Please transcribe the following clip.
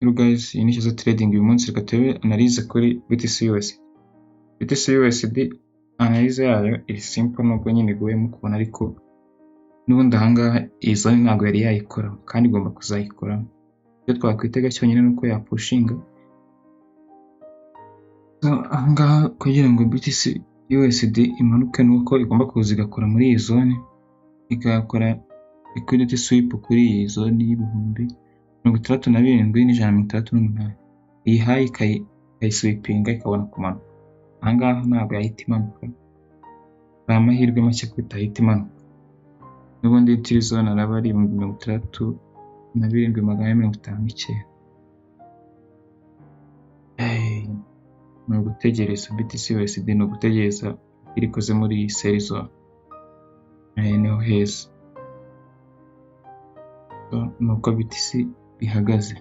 Hello guys, iyi ni Kiza Trading. Uyu munsi reka turebe analyse kuri BTC USD. BTC USD analyse yayo iri simple nubwo nyine iguyemo kubona, ariko n'ubundi ahangaha iyi zone ntabwo yari yayikora kandi igomba kuzayikora. Icyo twakwitega cyonyine ni uko yapushinga ahangaha kugira ngo BTC USD imanuke, nuko igomba kuza igakora muri iyi zone, igakora liquidity sweep kuri iyi zone y'ibihumbi 67,168. iyi hayi ikayiswipinga ikabona kumanuka. Ahangaha ntabwo yahita imanuka, hari amahirwe make ko itahita imanuka. N'ubundi entry zone araba ari 67,159. Ni ugutegereza BTC USD, ni ugutegereza iri koze muri iyi sell zone. Niho heza nuko BTC ihagaze.